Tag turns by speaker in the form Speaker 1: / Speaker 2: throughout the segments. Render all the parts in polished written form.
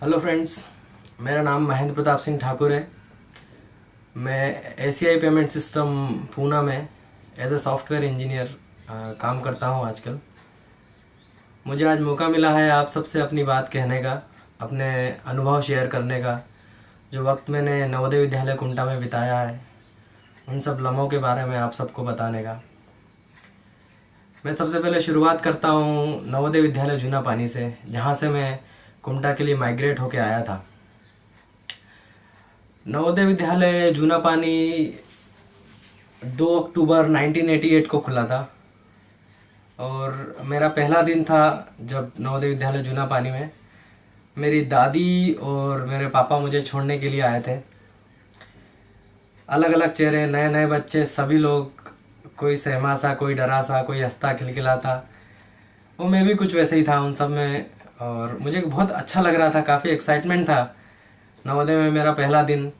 Speaker 1: Hello friends, मेरा नाम महेंद्र प्रताप सिंह ठाकुर है। मैं एसीआई पेमेंट सिस्टम पूना में एज ए सॉफ्टवेयर इंजीनियर काम करता हूं आजकल। मुझे आज मौका मिला है आप सबसे अपनी बात कहने का, अपने अनुभव शेयर करने का। जो वक्त मैंने नवोदय विद्यालय कुंटा में बिताया है, उन सब लम्हों के बारे में आप सबको बताने का। मैं सबसे पहले शुरुआत करता हूं नवोदय विद्यालय जूना पानी से, जहां से मैं कुंटा के लिए माइग्रेट होके आया था। नवोदय विद्यालय जूना पानी 2 अक्टूबर 1988 को खुला था और मेरा पहला दिन था जब नवोदय विद्यालय जूना पानी में मेरी दादी और मेरे पापा मुझे छोड़ने के लिए आए थे। अलग अलग चेहरे, नए नए बच्चे, सभी लोग, कोई सहमा सा, कोई डरा सा, कोई हंसता खिलखिलाता। वो मैं भी कुछ वैसे ही था उन सब में, और मुझे बहुत अच्छा लग रहा था, काफ़ी एक्साइटमेंट था। नवोदय में मेरा पहला दिन,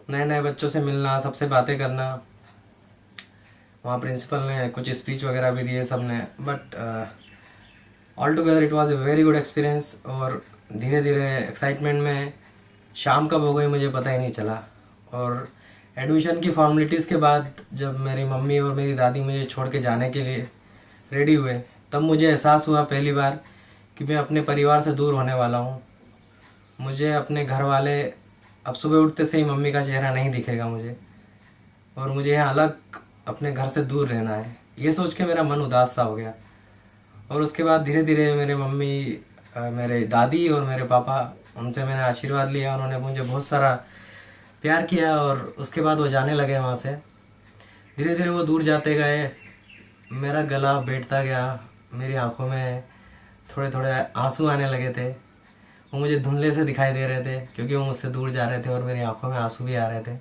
Speaker 1: नए नए बच्चों से मिलना, सबसे बातें करना। वहाँ प्रिंसिपल ने कुछ स्पीच वगैरह भी दिए सब ने, but all together it was a very good experience. और धीरे धीरे एक्साइटमेंट में शाम कब हो गई मुझे पता ही नहीं चला। और एडमिशन की फॉर्मेलिटीज़ के बाद जब मेरी मम्मी और मेरी दादी मुझे छोड़ के जाने के लिए रेडी हुए, तब मुझे एहसास हुआ पहली बार कि मैं अपने परिवार से दूर होने वाला हूँ। मुझे अपने घर वाले, अब सुबह उठते से ही मम्मी का चेहरा नहीं दिखेगा मुझे, और मुझे यहाँ अलग अपने घर से दूर रहना है। ये सोच के मेरा मन उदास सा हो गया। और उसके बाद धीरे धीरे मेरे मम्मी, मेरे दादी और मेरे पापा, उनसे मैंने आशीर्वाद लिया। उन्होंने मुझे बहुत सारा प्यार किया और उसके बाद वो जाने लगे वहाँ से। धीरे धीरे वो दूर जाते गए, मेरा गला बैठता गया, मेरी आंखों में थोड़े थोड़े आंसू आने लगे थे। वो मुझे धुंधले से दिखाई दे रहे थे क्योंकि वो मुझसे दूर जा रहे थे और मेरी आंखों में आंसू भी आ रहे थे।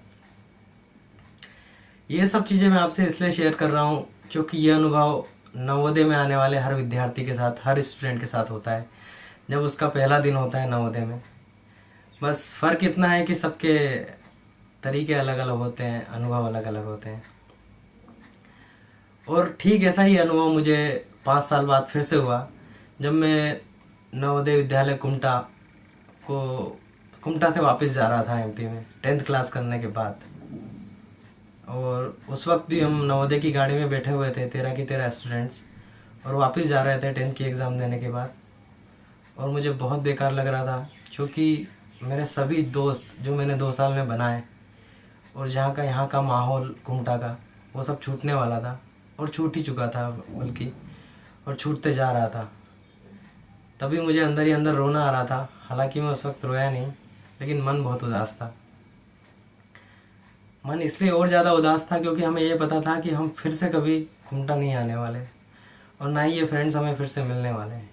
Speaker 1: ये सब चीज़ें मैं आपसे इसलिए शेयर कर रहा हूँ क्योंकि ये अनुभव नवोदय में आने वाले हर विद्यार्थी के साथ, हर स्टूडेंट के साथ होता है जब उसका पहला दिन होता है नवोदय में। बस फ़र्क इतना है कि सबके तरीके अलग अलग होते हैं, अनुभव अलग अलग होते हैं। और ठीक ऐसा ही अनुभव मुझे 5 साल बाद फिर से हुआ जब मैं नवोदय विद्यालय को कुमटा से वापस जा रहा था एमपी में 10th क्लास करने के बाद। और उस वक्त भी हम नवोदय की गाड़ी में बैठे हुए थे, 13 की 13 स्टूडेंट्स, और वापस जा रहे थे 10th की एग्ज़ाम देने के बाद। और मुझे बहुत बेकार लग रहा था क्योंकि मेरे सभी दोस्त जो मैंने 2 साल में बनाए, और जहाँ का यहाँ का माहौल कुमटा का, वो सब छूटने वाला था और छूट ही चुका था बल्कि, और छूटते जा रहा था। तभी मुझे अंदर ही अंदर रोना आ रहा था। हालांकि मैं उस वक्त रोया नहीं, लेकिन मन बहुत उदास था। मन इसलिए और ज़्यादा उदास था क्योंकि हमें ये पता था कि हम फिर से कभी कुमटा नहीं आने वाले, और ना ही ये फ्रेंड्स हमें फिर से मिलने वाले हैं।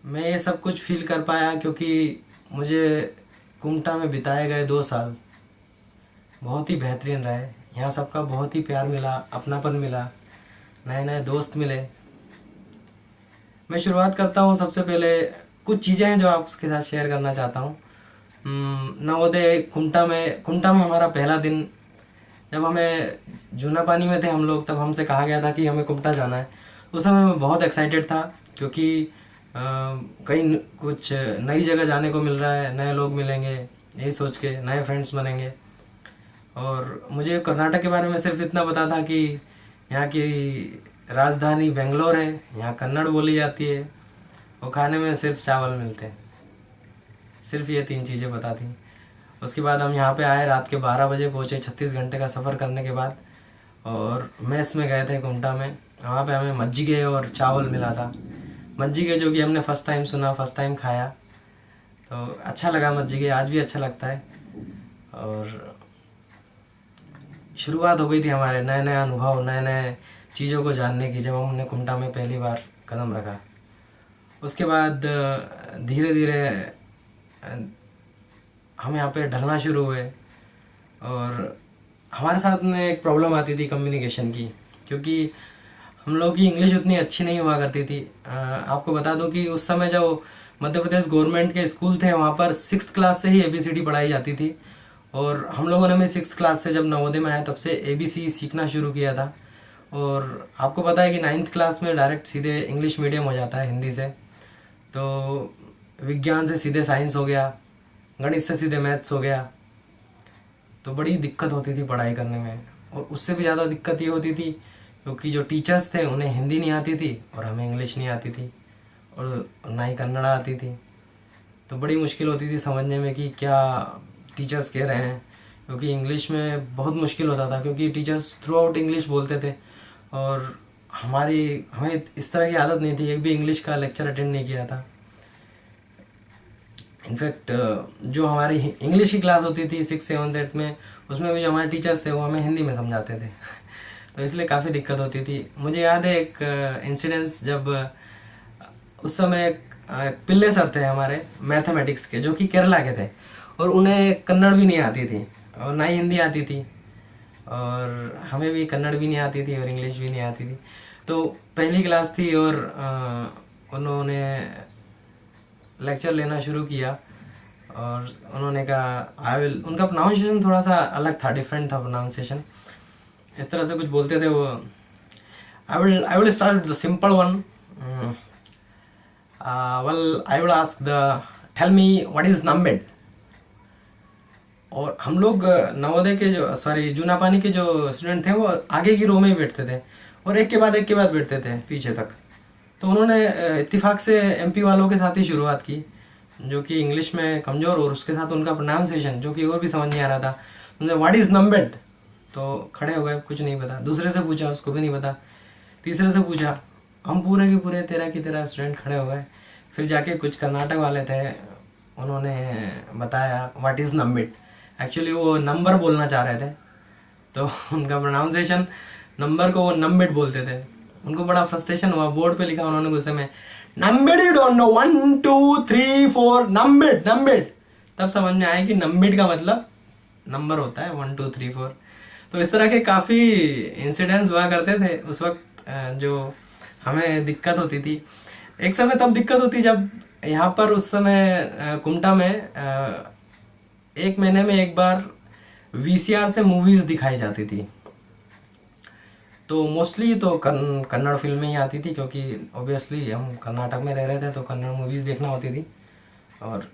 Speaker 1: मैं ये सब कुछ फील कर पाया क्योंकि मुझे कुमटा में बिताए गए 2 साल बहुत ही बेहतरीन रहे। यहाँ सबका बहुत ही प्यार मिला, अपनापन मिला, नए नए दोस्त मिले। मैं शुरुआत करता हूँ, सबसे पहले कुछ चीज़ें हैं जो आपके साथ शेयर करना चाहता हूँ। नवोदय कुमटा में हमारा पहला दिन, जब हमें जूना पानी में थे हम लोग, तब हमसे कहा गया था कि हमें कुमटा जाना है। उस समय मैं बहुत एक्साइटेड था क्योंकि कहीं कुछ नई जगह जाने को मिल रहा है, नए लोग मिलेंगे, यही सोच के नए फ्रेंड्स बनेंगे। और मुझे कर्नाटक के बारे में सिर्फ इतना पता था कि यहाँ की राजधानी बेंगलोर है, यहाँ कन्नड़ बोली जाती है, और खाने में सिर्फ चावल मिलते हैं। सिर्फ ये 3 चीज़ें पता थी। उसके बाद हम यहाँ पे आए, रात के 12 बजे पहुँचे 36 घंटे का सफ़र करने के बाद, और मेस में गए थे कुमटा में। वहाँ पे हमें मज्जिगे और चावल मिला था। मज्जिगे जो कि हमने फ़र्स्ट टाइम सुना, फ़र्स्ट टाइम खाया, तो अच्छा लगा। मज्जिगे आज भी अच्छा लगता है। और शुरुआत हो गई थी हमारे नए नए अनुभव, नए नए चीज़ों को जानने की, जब हमने कुमटा में पहली बार कदम रखा। उसके बाद धीरे धीरे हम यहाँ पे ढलना शुरू हुए। और हमारे साथ में एक प्रॉब्लम आती थी कम्युनिकेशन की, क्योंकि हम लोग की इंग्लिश उतनी अच्छी नहीं हुआ करती थी। आपको बता दूं कि उस समय जो मध्य प्रदेश गवर्नमेंट के स्कूल थे, वहाँ पर 6th क्लास से ही ABCD पढ़ाई जाती थी। और हम लोगों ने भी 6th क्लास से, जब नवोदय में आया, तब से ABC सीखना शुरू किया था। और आपको पता है कि 9th क्लास में डायरेक्ट सीधे इंग्लिश मीडियम हो जाता है हिंदी से। तो विज्ञान से सीधे साइंस हो गया, गणित से सीधे मैथ्स हो गया। तो बड़ी दिक्कत होती थी पढ़ाई करने में। और उससे भी ज़्यादा दिक्कत ये होती थी क्योंकि जो टीचर्स थे उन्हें हिंदी नहीं आती थी और हमें इंग्लिश नहीं आती थी और ना ही कन्नड़ आती थी। तो बड़ी मुश्किल होती थी समझने में कि क्या टीचर्स कह रहे हैं, क्योंकि इंग्लिश में बहुत मुश्किल होता था क्योंकि टीचर्स थ्रू आउट इंग्लिश बोलते थे और हमें इस तरह की आदत नहीं थी, एक भी इंग्लिश का लेक्चर अटेंड नहीं किया था। इनफैक्ट जो हमारी इंग्लिश की क्लास होती थी 6, 7, 8 में, उसमें भी जो हमारे टीचर्स थे वो हमें हिंदी में समझाते थे तो इसलिए काफ़ी दिक्कत होती थी। मुझे याद है एक इंसिडेंस, जब उस समय पिल्ले सर थे हमारे मैथमेटिक्स के जो कि केरला के थे और उन्हें कन्नड़ भी नहीं आती थी और ना ही हिंदी आती थी और हमें भी कन्नड़ भी नहीं आती थी और इंग्लिश भी नहीं आती थी। तो पहली क्लास थी और उन्होंने लेक्चर लेना शुरू किया और उन्होंने कहा उनका प्रोनाउंसिएशन थोड़ा सा अलग था, डिफरेंट था प्रोनाउंसिएशन। इस तरह से कुछ बोलते थे वो। I will start with the simple one. Well I will ask tell me what is numbered. और हम लोग नवोदय के जूना पानी के जो स्टूडेंट थे वो आगे की रो में ही बैठते थे और एक के बाद बैठते थे पीछे तक। तो उन्होंने इत्तेफाक से एमपी वालों के साथ ही शुरुआत की जो कि इंग्लिश में कमज़ोर और उसके साथ उनका प्रोनाउंसिएशन जो कि वो भी समझ नहीं आ रहा था। उन्होंने व्हाट इज़ नंबेड, तो खड़े हो गए, कुछ नहीं पता। दूसरे से पूछा, उसको भी नहीं पता। तीसरे से पूछा, हम पूरे के पूरे 13 स्टूडेंट खड़े हो गए। फिर जाके कुछ कर्नाटक वाले थे, उन्होंने बताया व्हाट इज़ नंबेड। एक्चुअली वो नंबर बोलना चाह रहे थे तो उनका प्रोनाउंसिएशन नंबर को वो नंबेड बोलते थे। उनको बड़ा फ्रस्ट्रेशन हुआ, बोर्ड पे लिखा उन्होंने गुस्से में, नंबेड यू डोंट नो 1 2 3 4 नंबेड नंबेड। तब समझ में आया कि नंबेड का मतलब नंबर होता है 1 2 3 4। तो इस तरह के काफ़ी इंसिडेंट्स हुआ करते थे उस वक्त जो हमें दिक्कत होती थी। एक समय तब दिक्कत होती जब यहाँ पर उस समय कुमटा में 1 महीने में एक बार वीसीआर से मूवीज़ दिखाई जाती थी। तो मोस्टली तो कन्नड़ फिल्में ही आती थी क्योंकि ऑब्वियसली हम कर्नाटक में रह रहे थे तो कन्नड़ मूवीज़ देखना होती थी और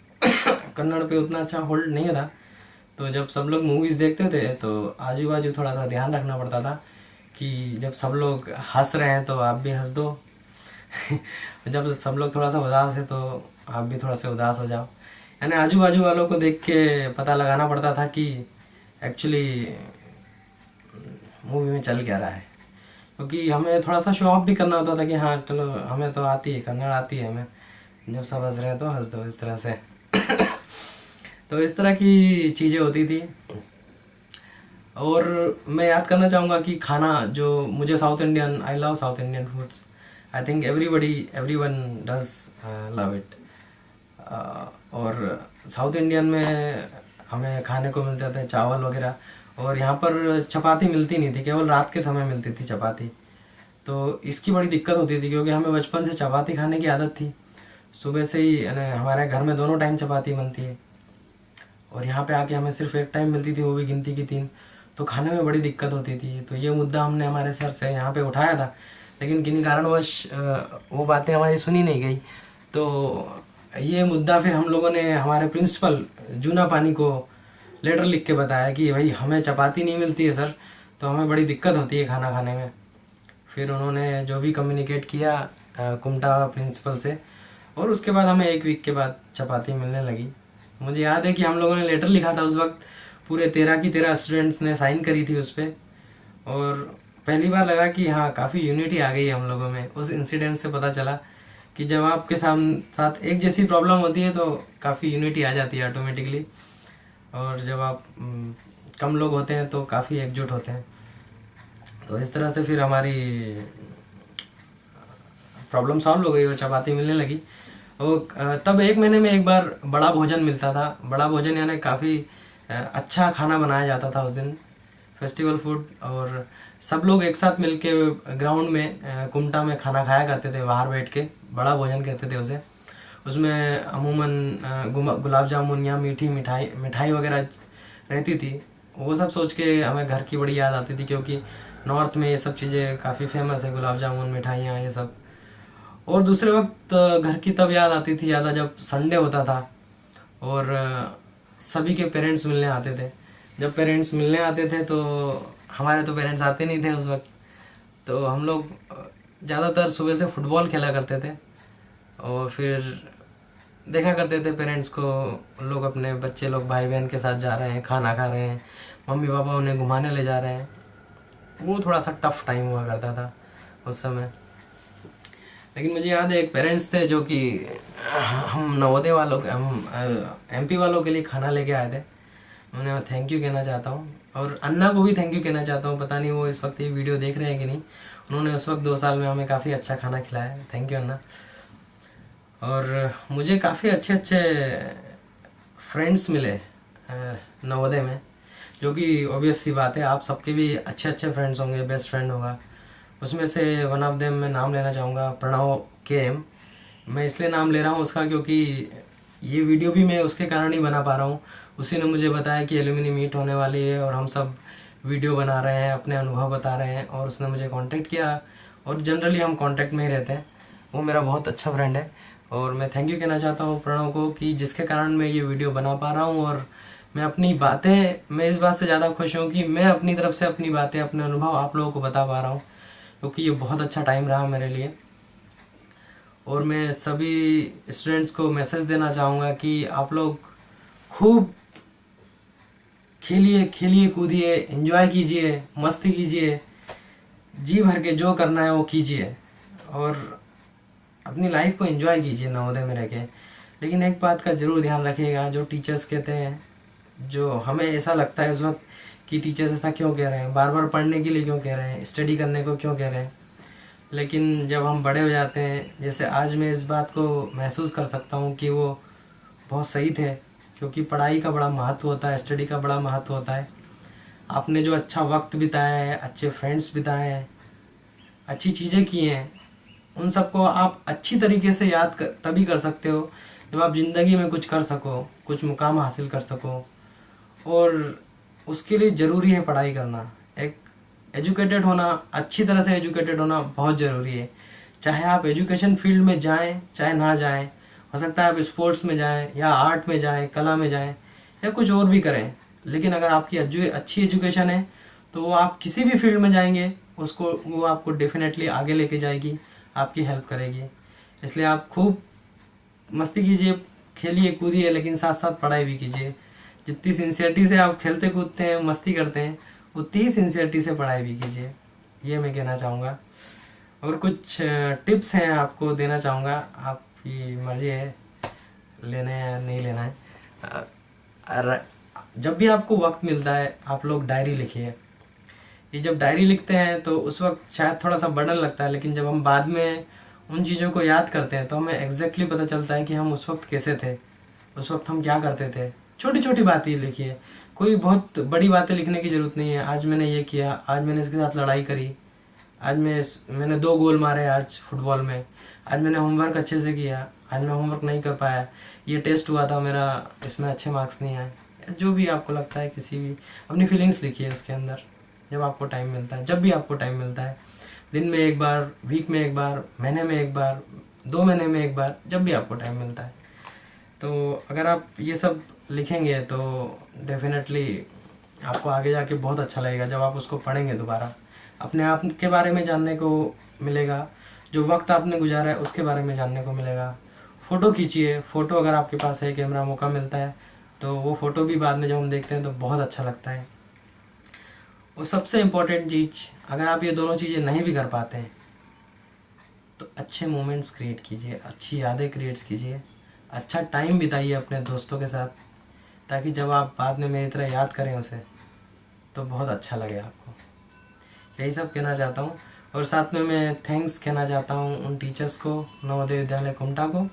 Speaker 1: कन्नड़ पे उतना अच्छा होल्ड नहीं था। तो जब सब लोग मूवीज़ देखते थे तो आजू बाजू थोड़ा सा ध्यान रखना पड़ता था कि जब सब लोग हंस रहे हैं तो आप भी हंस दो जब सब लोग थोड़ा सा उदास है तो आप भी थोड़ा सा उदास हो जाओ। यानी आजू बाजू वालों को देख के पता लगाना पड़ता था कि एक्चुअली मूवी में चल क्या रहा है, क्योंकि हमें थोड़ा सा शो ऑफ भी करना होता था कि हाँ चलो हमें तो आती है, कन्नड़ आती है हमें, जब सब हंस रहे हैं तो हंस दो, इस तरह से तो इस तरह की चीज़ें होती थी। और मैं याद करना चाहूँगा कि खाना जो मुझे south Indian, I love south Indian foods. I think everyone does love it. और साउथ इंडियन में हमें खाने को मिलते थे चावल वगैरह, और यहाँ पर चपाती मिलती नहीं थी, केवल रात के समय मिलती थी चपाती। तो इसकी बड़ी दिक्कत होती थी क्योंकि हमें बचपन से चपाती खाने की आदत थी। सुबह से ही हमारे घर में दोनों टाइम चपाती बनती है और यहाँ पे आके हमें सिर्फ एक टाइम मिलती थी, वो भी गिनती की 3। तो खाने में बड़ी दिक्कत होती थी। तो ये मुद्दा हमने हमारे सर से यहाँ पे उठाया था, लेकिन किन्हीं कारणवश वो बातें हमारी सुनी नहीं गई। तो ये मुद्दा फिर हम लोगों ने हमारे प्रिंसिपल जूना पानी को लेटर लिख के बताया कि भाई हमें चपाती नहीं मिलती है सर, तो हमें बड़ी दिक्कत होती है खाना खाने में। फिर उन्होंने जो भी कम्युनिकेट किया कुमटा प्रिंसिपल से, और उसके बाद हमें 1 वीक के बाद चपाती मिलने लगी। मुझे याद है कि हम लोगों ने लेटर लिखा था उस वक्त, पूरे 13 की 13 स्टूडेंट्स ने साइन करी थी उस पर, और पहली बार लगा कि हाँ काफ़ी यूनिटी आ गई है हम लोगों में। उस इंसिडेंट से पता चला कि जब आपके साथ एक जैसी प्रॉब्लम होती है तो काफ़ी यूनिटी आ जाती है ऑटोमेटिकली, और जब आप कम लोग होते हैं तो काफ़ी एकजुट होते हैं। तो इस तरह से फिर हमारी प्रॉब्लम सॉल्व हो गई और चपाती मिलने लगी। और तब 1 महीने में एक बार बड़ा भोजन मिलता था। बड़ा भोजन यानी काफ़ी अच्छा खाना बनाया जाता था उस दिन, फेस्टिवल फूड, और सब लोग एक साथ मिलके ग्राउंड में कुमटा में खाना खाया करते थे बाहर बैठ के। बड़ा भोजन कहते थे उसे। उसमें अमूमन गुलाब जामुन या मिठाई वगैरह रहती थी। वो सब सोच के हमें घर की बड़ी याद आती थी, क्योंकि नॉर्थ में ये सब चीज़ें काफ़ी फेमस है, गुलाब जामुन, मिठाइयाँ, ये सब। और दूसरे वक्त घर की तब याद आती थी ज़्यादा जब संडे होता था और सभी के पेरेंट्स मिलने आते थे। जब पेरेंट्स मिलने आते थे तो हमारे तो पेरेंट्स आते नहीं थे उस वक्त, तो हम लोग ज़्यादातर सुबह से फुटबॉल खेला करते थे और फिर देखा करते थे पेरेंट्स को, लोग अपने बच्चे लोग भाई बहन के साथ जा रहे हैं, खाना खा रहे हैं, मम्मी पापा उन्हें घुमाने ले जा रहे हैं। वो थोड़ा सा टफ टाइम हुआ करता था उस समय। लेकिन मुझे याद है एक पेरेंट्स थे जो कि हम नवोदय वालों के, हम एमपी वालों के लिए खाना लेके आए थे। उन्हें थैंक यू कहना चाहता हूँ और अन्ना को भी थैंक यू कहना चाहता हूँ। पता नहीं वो इस वक्त ये वीडियो देख रहे हैं कि नहीं। उन्होंने उस वक्त 2 साल में हमें काफ़ी अच्छा खाना खिलाया। थैंक यू अन्ना। और मुझे काफ़ी अच्छे अच्छे फ्रेंड्स मिले नवोदय में, जो कि ऑब्वियस सी बात है, आप सबके भी अच्छे अच्छे फ्रेंड्स होंगे, बेस्ट फ्रेंड होगा। उसमें से वन ऑफ देम मैं नाम लेना चाहूँगा, प्रणव के एम। मैं इसलिए नाम ले रहा हूँ उसका क्योंकि ये वीडियो भी मैं उसके कारण ही बना पा रहा हूँ। उसी ने मुझे बताया कि एलुमनी मीट होने वाली है और हम सब वीडियो बना रहे हैं, अपने अनुभव बता रहे हैं, और उसने मुझे कांटेक्ट किया और जनरली हम कांटेक्ट में ही रहते हैं। वो मेरा बहुत अच्छा फ्रेंड है और मैं थैंक यू कहना चाहता हूँ प्रणव को कि जिसके कारण मैं ये वीडियो बना पा रहा हूँ। और मैं इस बात से ज़्यादा खुश हूँ कि मैं अपनी तरफ से अपनी बातें, अपने अनुभव आप लोगों को बता पा रहा हूँ, क्योंकि ये बहुत अच्छा टाइम रहा मेरे लिए। और मैं सभी स्टूडेंट्स को मैसेज देना चाहूँगा कि आप लोग खूब खेलिए, खेलिए कूदिए, एंजॉय कीजिए, मस्ती कीजिए, जी भर के जो करना है वो कीजिए और अपनी लाइफ को एंजॉय कीजिए नवोदय में रह के। लेकिन एक बात का ज़रूर ध्यान रखिएगा, जो टीचर्स कहते हैं, जो हमें ऐसा लगता है उस वक्त कि टीचर्स ऐसा क्यों कह रहे हैं, बार बार पढ़ने के लिए क्यों कह रहे हैं, स्टडी करने को क्यों कह रहे हैं। लेकिन जब हम बड़े हो जाते हैं, जैसे आज मैं इस बात को महसूस कर सकता हूँ कि वो बहुत सही थे, क्योंकि पढ़ाई का बड़ा महत्व होता है, स्टडी का बड़ा महत्व होता है। आपने जो अच्छा वक्त बिताया है, अच्छे फ्रेंड्स बिताए हैं, अच्छी चीज़ें की हैं, उन सबको आप अच्छी तरीके से तभी कर सकते हो जब आप ज़िंदगी में कुछ कर सको, कुछ मुकाम हासिल कर सको। और उसके लिए ज़रूरी है पढ़ाई करना। एक एजुकेटेड होना, अच्छी तरह से एजुकेटेड होना बहुत ज़रूरी है। चाहे आप एजुकेशन फील्ड में जाएं, चाहे ना जाएं, हो सकता है आप स्पोर्ट्स में जाएं या आर्ट में जाएं, कला में जाएं या कुछ और भी करें। लेकिन अगर आपकी अच्छी एजुकेशन है तो वो आप किसी भी फील्ड में जाएंगे, वो आपको डेफिनेटली आगे लेके जाएगी, आपकी हेल्प करेगी। इसलिए आप खूब मस्ती कीजिए, खेलिए कूदिए, लेकिन साथ साथ पढ़ाई भी कीजिए। जितनी सिंसियरिटी से आप खेलते कूदते हैं, मस्ती करते हैं, उतनी ही सिंसियरिटी से पढ़ाई भी कीजिए। ये मैं कहना चाहूँगा। और कुछ टिप्स हैं आपको देना चाहूँगा, आपकी मर्ज़ी है लेना है या नहीं लेना है। जब भी आपको वक्त मिलता है आप लोग डायरी लिखिए। ये जब डायरी लिखते हैं तो उस वक्त शायद थोड़ा सा बर्डन लगता है, लेकिन जब हम बाद में उन चीज़ों को याद करते हैं तो हमें एग्जैक्टली पता चलता है कि हम उस वक्त कैसे थे, उस वक्त हम क्या करते थे। छोटी छोटी बातें लिखिए, कोई बहुत बड़ी बातें लिखने की ज़रूरत नहीं है। आज मैंने ये किया, आज मैंने इसके साथ लड़ाई करी, आज मैंने 2 गोल मारे आज फुटबॉल में, आज मैंने होमवर्क अच्छे से किया, आज मैं होमवर्क नहीं कर पाया, ये टेस्ट हुआ था मेरा, इसमें अच्छे मार्क्स नहीं आए। जो भी आपको लगता है, किसी भी अपनी फीलिंग्स लिखिए उसके अंदर। जब आपको टाइम मिलता है, जब भी आपको टाइम मिलता है, दिन में एक बार, वीक में एक बार, महीने में एक बार, 2 महीने में एक बार, जब भी आपको टाइम मिलता है। तो अगर आप ये सब लिखेंगे तो डेफिनेटली आपको आगे जाके बहुत अच्छा लगेगा। जब आप उसको पढ़ेंगे दोबारा, अपने आप के बारे में जानने को मिलेगा, जो वक्त आपने गुजारा है उसके बारे में जानने को मिलेगा। फ़ोटो खींचिए, फ़ोटो अगर आपके पास है, कैमरा, मौका मिलता है तो वो फ़ोटो भी बाद में जब हम देखते हैं तो बहुत अच्छा लगता है। और सबसे इम्पोर्टेंट चीज़, अगर आप ये दोनों चीज़ें नहीं भी कर पाते हैं तो अच्छे मोमेंट्स क्रिएट कीजिए, अच्छी यादें क्रिएट कीजिए, अच्छा टाइम बिताइए अपने दोस्तों के साथ, ताकि जब आप बाद में मेरी तरह याद करें उसे तो बहुत अच्छा लगे आपको। यही सब कहना चाहता हूँ। और साथ में मैं थैंक्स कहना चाहता हूँ उन टीचर्स को, नवोदय विद्यालय कुमटा को,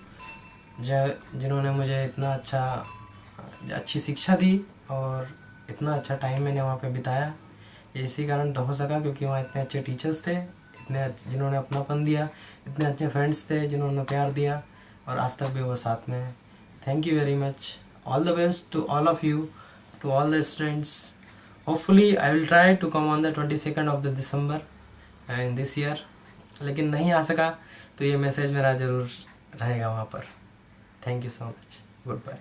Speaker 1: जिन्होंने मुझे इतना अच्छी शिक्षा दी और इतना अच्छा टाइम मैंने वहाँ पे बिताया। इसी कारण तो हो सका क्योंकि वहाँ इतने अच्छे टीचर्स थे, जिन्होंने अपनापन दिया, इतने अच्छे फ्रेंड्स थे जिन्होंने प्यार दिया, और आज तक भी वो साथ में है। Thank you very much. All the best to all of you, to all the students. Hopefully I will try to come on the 22nd of the December in this year. लेकिन नहीं आ सका तो ये मैसेज मेरा ज़रूर रहेगा वहाँ पर। Thank you so much. Good bye.